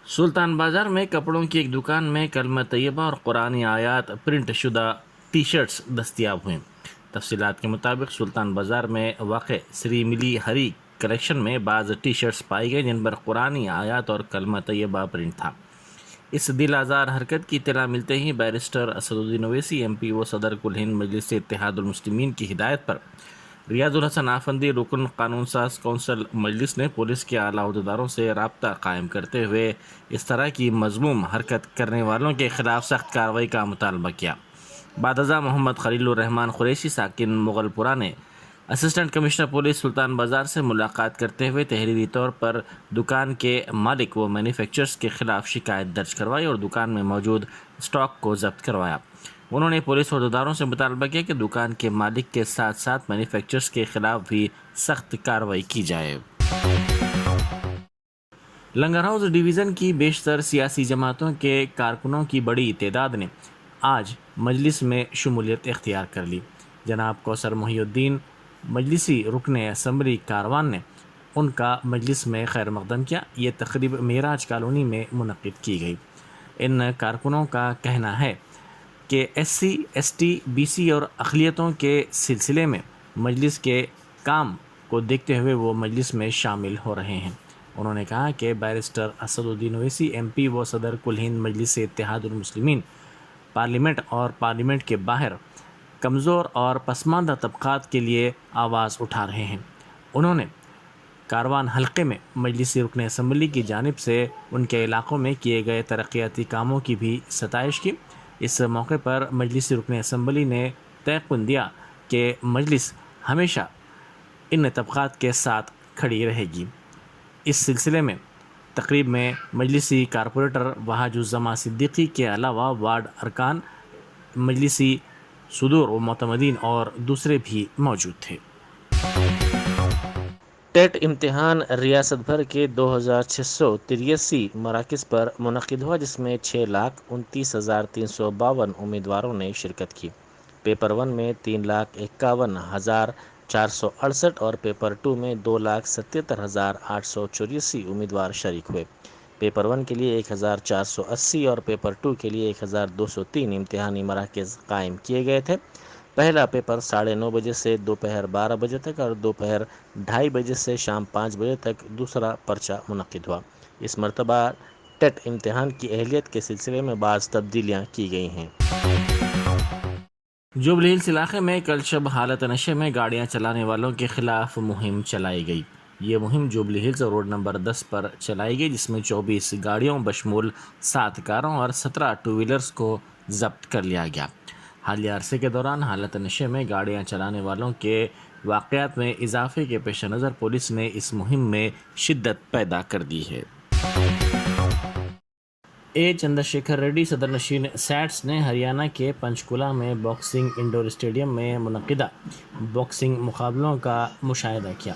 سلطان بازار میں کپڑوں کی ایک دکان میں کلمہ طیبہ اور قرآنی آیات پرنٹ شدہ ٹی شرٹس دستیاب ہوئیں۔ تفصیلات کے مطابق سلطان بازار میں واقع سری ملی ہری کلیکشن میں بعض ٹی شرٹس پائی گئی جن پر قرآنی آیات اور کلمہ طیبہ پرنٹ تھا۔ اس دل آزار حرکت کی اطلاع ملتے ہی barrister Asaduddin Owaisi M P و صدر کل ہند مجلس اتحاد المسلمین کی ہدایت پر ریاض الحسن آفندی رکن قانون ساز کونسل مجلس نے پولیس کے اعلیٰ عہدیداروں سے رابطہ قائم کرتے ہوئے اس طرح کی مذموم حرکت کرنے والوں کے خلاف سخت کارروائی کا مطالبہ کیا۔ بعد ازاں محمد خلیل الرحمان قریشی ساکن مغل پورہ نے اسسٹنٹ کمشنر پولیس سلطان بازار سے ملاقات کرتے ہوئے تحریری طور پر دکان کے مالک و مینوفیکچررز کے خلاف شکایت درج کروائی اور دکان میں موجود اسٹاک کو ضبط کروایا۔ انہوں نے پولیس عہدیداروں سے مطالبہ کیا کہ دکان کے مالک کے ساتھ ساتھ مینوفیکچررز کے خلاف بھی سخت کارروائی کی جائے۔ لنگر ہاؤس ڈویژن کی بیشتر سیاسی جماعتوں کے کارکنوں کی بڑی تعداد نے آج مجلس میں شمولیت اختیار کر لی۔ جناب کوثر محی الدین مجلسی رکن اسمبلی کاروان نے ان کا مجلس میں خیر مقدم کیا۔ یہ تقریب معراج کالونی میں منعقد کی گئی۔ ان کارکنوں کا کہنا ہے کہ S C S T B C اور اقلیتوں کے سلسلے میں مجلس کے کام کو دیکھتے ہوئے وہ مجلس میں شامل ہو رہے ہیں۔ انہوں نے کہا کہ barrister Asaduddin Owaisi M P و صدر کل ہند مجلس اتحاد المسلمین پارلیمنٹ اور پارلیمنٹ کے باہر کمزور اور پسماندہ طبقات کے لیے آواز اٹھا رہے ہیں۔ انہوں نے کاروان حلقے میں مجلسی رکن اسمبلی کی جانب سے ان کے علاقوں میں کیے گئے ترقیاتی کاموں کی بھی ستائش کی۔ اس موقع پر مجلسی رکن اسمبلی نے تیقن دیا کہ مجلس ہمیشہ ان طبقات کے ساتھ کھڑی رہے گی۔ اس سلسلے میں تقریب میں مجلسی کارپوریٹر وحاج الزماں صدیقی کے علاوہ وارڈ ارکان، مجلسی صدور و معتمدین اور دوسرے بھی موجود تھے۔ ٹیٹ امتحان ریاست بھر کے 2683 مراکز پر منعقد ہوا جس میں 6,29,352 امیدواروں نے شرکت کی۔ پیپر 1 میں 3,51,468 اور پیپر 2 میں 2,77,884 امیدوار شریک ہوئے۔ پیپر 1 کے لیے 1,480 اور پیپر 2 کے لیے 1,203 امتحانی مراکز قائم کیے گئے تھے۔ پہلا پیپر 9:30 بجے سے دوپہر 12 بجے تک اور دوپہر 2:30 بجے سے شام 5 بجے تک دوسرا پرچہ منعقد ہوا۔ اس مرتبہ ٹیٹ امتحان کی اہلیت کے سلسلے میں بعض تبدیلیاں کی گئی ہیں۔ جوبلی ہلز علاقے میں کل شب حالت نشے میں گاڑیاں چلانے والوں کے خلاف مہم چلائی گئی۔ یہ مہم جوبلی ہلز روڈ نمبر 10 پر چلائی گئی جس میں 24 گاڑیوں بشمول 7 کاروں اور 17 ٹو ویلرز کو ضبط کر لیا گیا۔ حالیہ عرصے کے دوران حالت نشے میں گاڑیاں چلانے والوں کے واقعات میں اضافے کے پیش نظر پولیس نے اس مہم میں شدت پیدا کر دی ہے۔ اے چندرشیکھر ریڈی صدر نشین سیٹس نے ہریانہ کے پنچکولہ میں باکسنگ انڈور اسٹیڈیم میں منعقدہ باکسنگ مقابلوں کا مشاہدہ کیا۔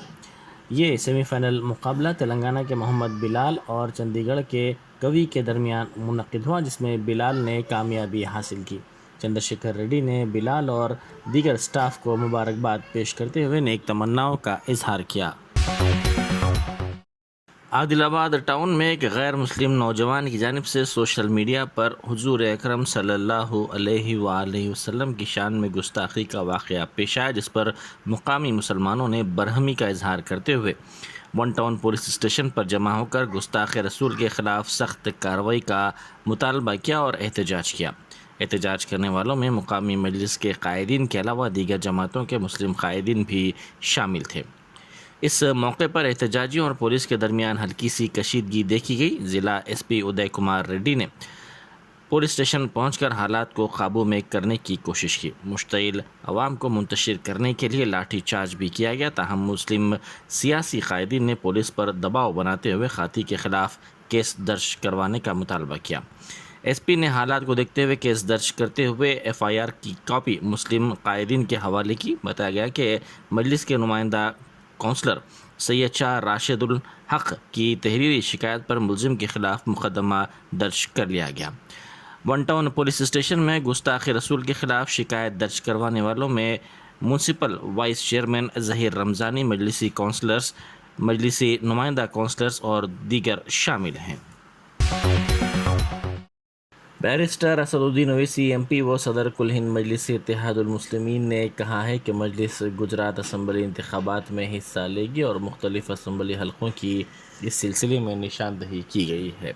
یہ سیمی فائنل مقابلہ تلنگانہ کے محمد بلال اور چندی گڑھ کے کوی کے درمیان منعقد ہوا جس میں بلال نے کامیابی حاصل کی۔ چندرشیکھر ریڈی نے بلال اور دیگر سٹاف کو مبارکباد پیش کرتے ہوئے نیک تمناؤں کا اظہار کیا۔ عادل آباد ٹاؤن میں ایک غیر مسلم نوجوان کی جانب سے سوشل میڈیا پر حضور اکرم صلی اللہ علیہ وآلہ وسلم کی شان میں گستاخی کا واقعہ پیش آیا جس پر مقامی مسلمانوں نے برہمی کا اظہار کرتے ہوئے ون ٹاؤن پولیس اسٹیشن پر جمع ہو کر گستاخ رسول کے خلاف سخت کارروائی کا مطالبہ کیا اور احتجاج کیا۔ احتجاج کرنے والوں میں مقامی مجلس کے قائدین کے علاوہ دیگر جماعتوں کے مسلم قائدین بھی شامل تھے۔ اس موقع پر احتجاجیوں اور پولیس کے درمیان ہلکی سی کشیدگی دیکھی گئی۔ ضلع ایس پی ادے کمار ریڈی نے پولیس اسٹیشن پہنچ کر حالات کو قابو میں کرنے کی کوشش کی۔ مشتعل عوام کو منتشر کرنے کے لیے لاٹھی چارج بھی کیا گیا، تاہم مسلم سیاسی قائدین نے پولیس پر دباؤ بناتے ہوئے خاطی کے خلاف کیس درج کروانے کا مطالبہ کیا۔ ایس پی نے حالات کو دیکھتے ہوئے کیس درج کرتے ہوئے ایف آئی آر کی کاپی مسلم قائدین کے حوالے کی۔ بتایا گیا کہ مجلس کے نمائندہ کونسلر سید شاہ راشد الحق کی تحریری شکایت پر ملزم کے خلاف مقدمہ درج کر لیا گیا۔ ون ٹاؤن پولیس اسٹیشن میں گستاخ رسول کے خلاف شکایت درج کروانے والوں میں municipal vice chairman Zaheer Ramzani, مجلسی کونسلرز، مجلسی نمائندہ کونسلرز اور دیگر شامل ہیں۔ Barrister Asaduddin Owaisi M P و صدر کل ہند مجلس اتحاد المسلمین نے کہا ہے کہ مجلس گجرات اسمبلی انتخابات میں حصہ لے گی اور مختلف اسمبلی حلقوں کی اس سلسلے میں نشاندہی کی گئی ہے،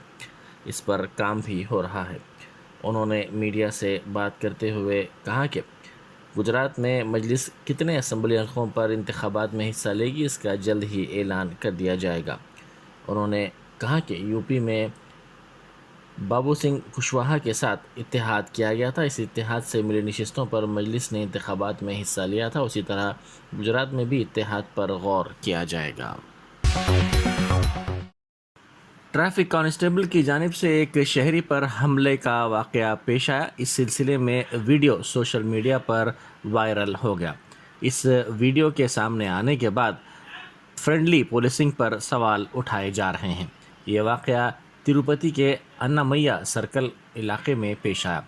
اس پر کام بھی ہو رہا ہے۔ انہوں نے میڈیا سے بات کرتے ہوئے کہا کہ گجرات میں مجلس کتنے اسمبلی حلقوں پر انتخابات میں حصہ لے گی اس کا جلد ہی اعلان کر دیا جائے گا۔ انہوں نے کہا کہ یو پی میں بابو سنگھ کشواہا کے ساتھ اتحاد کیا گیا تھا، اس اتحاد سے ملی نشستوں پر مجلس نے انتخابات میں حصہ لیا تھا، اسی طرح گجرات میں بھی اتحاد پر غور کیا جائے گا۔ ٹریفک کانسٹیبل کی جانب سے ایک شہری پر حملے کا واقعہ پیش آیا، اس سلسلے میں ویڈیو سوشل میڈیا پر وائرل ہو گیا۔ اس ویڈیو کے سامنے آنے کے بعد فرینڈلی پولیسنگ پر سوال اٹھائے جا رہے ہیں۔ یہ واقعہ تروپتی کے انامیا سرکل علاقے میں پیش آیا۔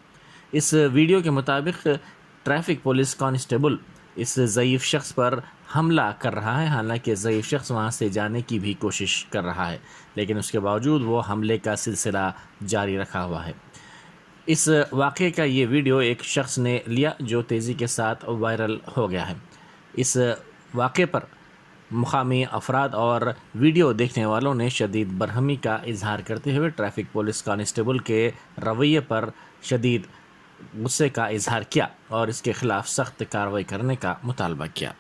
اس ویڈیو کے مطابق ٹریفک پولیس کانسٹیبل اس ضعیف شخص پر حملہ کر رہا ہے، حالانکہ ضعیف شخص وہاں سے جانے کی بھی کوشش کر رہا ہے، لیکن اس کے باوجود وہ حملے کا سلسلہ جاری رکھا ہوا ہے۔ اس واقعے کا یہ ویڈیو ایک شخص نے لیا جو تیزی کے ساتھ وائرل ہو گیا ہے۔ اس واقعے پر مقامی افراد اور ویڈیو دیکھنے والوں نے شدید برہمی کا اظہار کرتے ہوئے ٹریفک پولیس کانسٹیبل کے رویے پر شدید غصے کا اظہار کیا اور اس کے خلاف سخت کارروائی کرنے کا مطالبہ کیا۔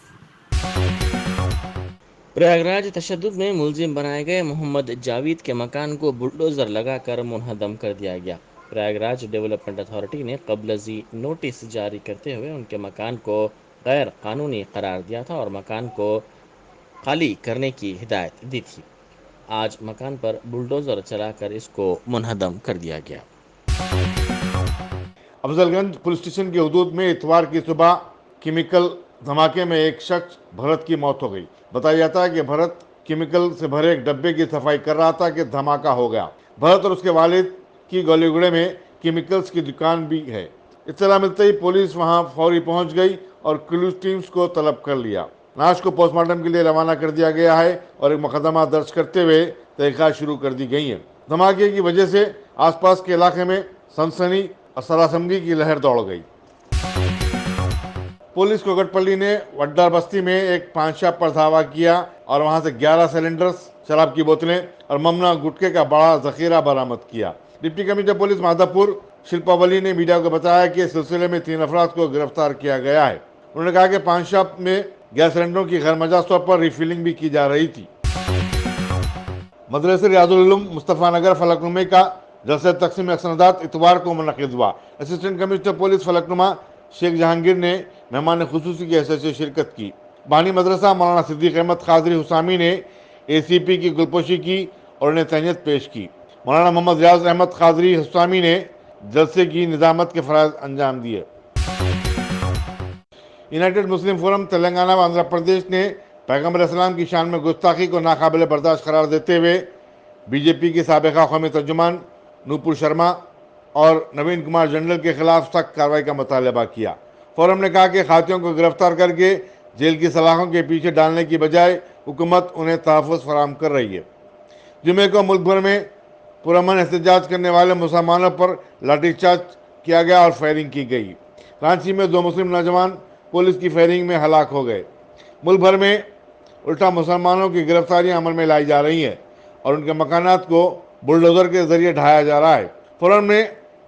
پریاگراج تشدد میں ملزم بنائے گئے محمد جاوید کے مکان کو بلڈوزر لگا کر منہدم کر دیا گیا۔ پریاگراج ڈیولپمنٹ اتھارٹی نے قبل ازیں نوٹس جاری کرتے ہوئے ان کے مکان کو غیر قانونی قرار دیا تھا اور مکان کو خالی کرنے کی ہدایت دی تھی۔ آج مکان پر بلڈوزر چلا کر اس کو منہدم کر دیا گیا۔ افضل گنج پولیس اسٹیشن کی حدود میں اتوار کی صبح کیمیکل دھماکے میں ایک شخص بھرت کی موت ہو گئی۔ بتایا جاتا ہے کہ بھرت کیمیکل سے بھرے ایک ڈبے کی صفائی کر رہا تھا کہ دھماکہ ہو گیا۔ بھرت اور اس کے والد کی گولی گڑے میں کیمیکلز کی دکان بھی ہے۔ اطلاع ملتے ہی پولیس وہاں فوری پہنچ گئی اور کلوز ٹیمز کو طلب کر لیا۔ لاش کو پوسٹ مارٹم کے لیے روانہ کر دیا گیا ہے اور ایک مقدمہ درج کرتے ہوئے تحقیقات شروع کر دی گئی ہیں۔ دھماکے کی وجہ سے آس پاس کے علاقے میں سنسنی اور سراسمگی کی لہر دوڑ گئی۔ پولیس کوکٹ پلی نے وڈار بستی میں ایک پان شاپ پر دھاوا کیا اور وہاں سے 11 سلنڈرز، شراب کی بوتلیں اور ممنوعہ گٹکے کا بڑا ذخیرہ برآمد کیا۔ ڈپٹی کمشنر پولیس مادھو پور شلپا ولی نے میڈیا کو بتایا کہ اس سلسلے میں 3 افراد کو گرفتار کیا گیا ہے۔ انہوں نے کہا کہ پان شاپ میں گیس سلنڈروں کی غیر مجاز طور پر ریفلنگ بھی کی جا رہی تھی۔ مدرسہ ریاض العلوم مصطفیٰ نگر فلک نما کا جلسہ تقسیم اسنادات اتوار کو منعقد ہوا۔ اسسٹنٹ کمشنر پولیس فلک نما شیخ جہانگیر نے مہمان خصوصی کی حیثیت سے شرکت کی۔ بانی مدرسہ مولانا صدیق احمد قادری حسامی نے اے سی پی کی گلپوشی کی اور انہیں تہنیت پیش کی۔ مولانا محمد ریاض احمد قادری حسامی نے جلسے کی نظامت کے فرائض انجام دیے۔ یونائیٹڈ مسلم فورم تلنگانہ و آندھرا پردیش نے پیغمبر اسلام کی شان میں گستاخی کو ناقابل برداشت قرار دیتے ہوئے بی جے پی کی سابقہ قومی ترجمان نوپور شرما اور نوین کمار جنڈل کے خلاف سخت کارروائی کا مطالبہ کیا۔ فورم نے کہا کہ قاتلوں کو گرفتار کر کے جیل کی سلاخوں کے پیچھے ڈالنے کی بجائے حکومت انہیں تحفظ فراہم کر رہی ہے۔ جمعے کو ملک بھر میں پرامن احتجاج کرنے والے مسلمانوں پر لاٹھی چارج کیا گیا اور فائرنگ کی گئی۔ رانچی میں 2 مسلم نوجوان پولیس کی فائرنگ میں ہلاک ہو گئے۔ ملک بھر میں الٹا مسلمانوں کی گرفتاریاں عمل میں لائی جا رہی ہیں اور ان کے مکانات کو بلڈوزر کے ذریعے ڈھایا جا رہا ہے۔ فورم نے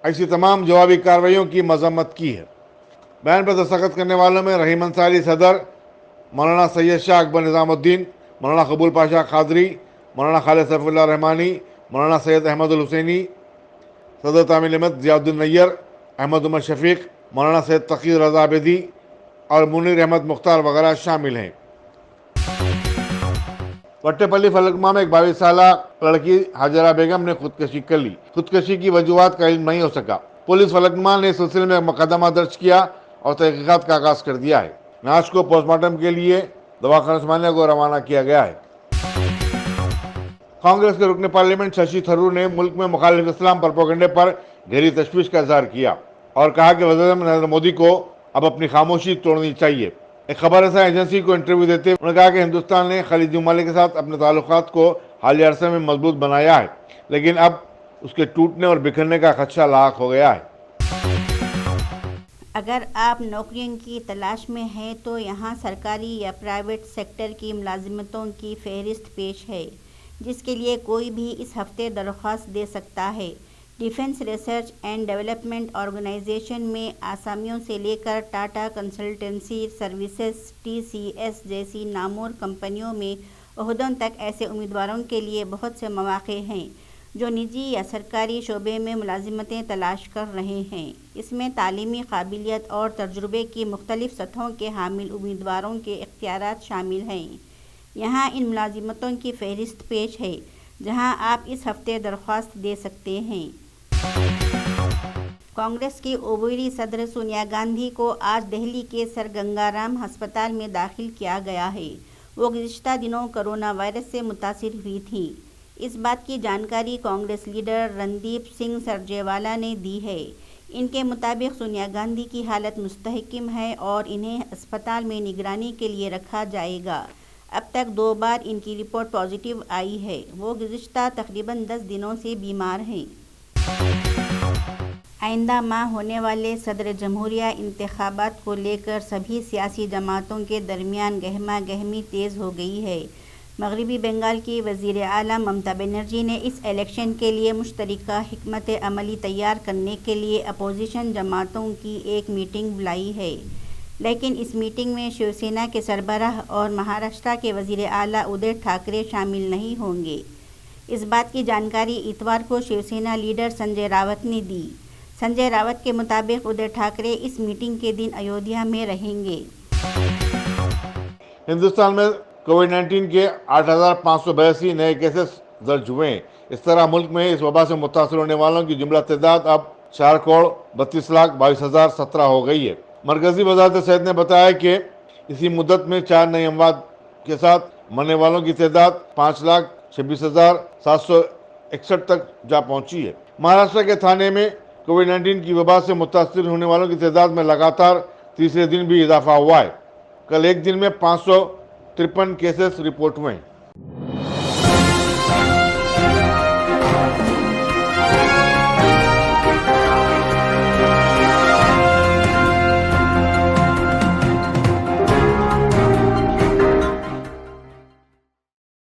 ایسی تمام جوابی کارروائیوں کی مذمت کی ہے۔ بیان پر دستخط کرنے والوں میں رحیم انصاری صدر، مولانا سید شاہ اکبر نظام الدین، مولانا قبول پاشا قادری، مولانا خالد سیف اللہ رحمانی، مولانا سید احمد الحسینی، صدر تعمیل علمت ضیاء الدین نیر، احمد عمر شفیق، مولانا سید تقی رضا عابدی اور منیر احمد مختار وغیرہ شامل ہیں۔ وٹے پلی فلکنما میں ایک 22 سالہ لڑکی حاجرہ بیگم نے خودکشی کر لی۔ خودکشی کی وجوہات کا علم نہیں ہو سکا۔ پولیس فلکنما نے اس سلسلے میں مقدمہ درج کیا اور تحقیقات کا آغاز کر دیا ہے۔ لاش کو پوسٹ مارٹم کے لیے دواخانہ عثمانیہ کو روانہ کیا گیا ہے۔ کانگریس کے رکن پارلیمنٹ ششی تھرور نے ملک میں مخالف اسلام پروپیگنڈے پر گہری تشویش کا اظہار کیا اور کہا کہ وزیر اعظم نریندر مودی کو اب اپنی خاموشی توڑنی چاہیے۔ ایک خبر رساں ایجنسی کو انٹرویو دیتے انہوں نے کہا کہ ہندوستان نے خلیجی ممالک کے ساتھ اپنے تعلقات کو حالیہ عرصے میں مضبوط بنایا ہے، لیکن اب اس کے ٹوٹنے اور بکھرنے کا خدشہ لاحق ہو گیا ہے۔ اگر آپ نوکریوں کی تلاش میں ہیں تو یہاں سرکاری یا پرائیویٹ سیکٹر کی ملازمتوں کی فہرست پیش ہے، جس کے لیے کوئی بھی اس ہفتے درخواست دے سکتا ہے۔ Defence research and development organisation میں آسامیوں سے لے کر ٹاٹا کنسلٹنسی سروسز TCS جیسی نامور کمپنیوں میں عہدوں تک ایسے امیدواروں کے لیے بہت سے مواقع ہیں جو نجی یا سرکاری شعبے میں ملازمتیں تلاش کر رہے ہیں۔ اس میں تعلیمی قابلیت اور تجربے کی مختلف سطحوں کے حامل امیدواروں کے اختیارات شامل ہیں۔ یہاں ان ملازمتوں کی فہرست پیش ہے جہاں آپ اس ہفتے درخواست دے سکتے ہیں۔ کانگریس کی عبوری صدر سونیا گاندھی کو آج دہلی کے سر گنگا رام ہسپتال میں داخل کیا گیا ہے۔ وہ گزشتہ دنوں کرونا وائرس سے متاثر ہوئی تھیں۔ اس بات کی جانکاری کانگریس لیڈر رندیپ سنگھ سرجیوالا نے دی ہے۔ ان کے مطابق سونیا گاندھی کی حالت مستحکم ہے اور انہیں اسپتال میں نگرانی کے لیے رکھا جائے گا۔ اب تک 2 بار ان کی رپورٹ پازیٹیو آئی ہے۔ وہ گزشتہ تقریباً 10 دنوں سے بیمار ہیں۔ آئندہ ماہ ہونے والے صدر جمہوریہ انتخابات کو لے کر سبھی سیاسی جماعتوں کے درمیان گہما گہمی تیز ہو گئی ہے۔ مغربی بنگال کی وزیر اعلیٰ ممتا بنرجی نے اس الیکشن کے لیے مشترکہ حکمت عملی تیار کرنے کے لیے اپوزیشن جماعتوں کی ایک میٹنگ بلائی ہے، لیکن اس میٹنگ میں شیو سینا کے سربراہ اور مہاراشٹر کے وزیر اعلیٰ ادے ٹھاکرے شامل نہیں ہوں گے۔ اس بات کی جانکاری اتوار کو شیو سینا لیڈر سنجے راوت نے دی۔ سنجے راوت کے مطابق ادے ٹھاکرے اس میٹنگ کے دن ایودھیا میں رہیں گے۔ ہندوستان میں کووڈ-19 کے 8,582 نئے کیسز درج ہوئے ہیں۔ اس طرح ملک میں اس وبا سے متاثر ہونے والوں کی جملہ تعداد اب 4,32,22,017 ہو گئی ہے۔ مرکزی وزارت صحت نے بتایا کہ اسی مدت میں 4 نئے اموات کے ساتھ مرنے والوں کی تعداد 5,26,761 تک جا پہنچی ہے۔ مہاراشٹر کے تھانے میں کووڈ-19 کی وبا سے متاثر ہونے والوں کی تعداد میں لگاتار تیسرے دن بھی اضافہ ہوا ہے۔ کل ایک دن میں 553 کیسز رپورٹ ہوئے ہیں۔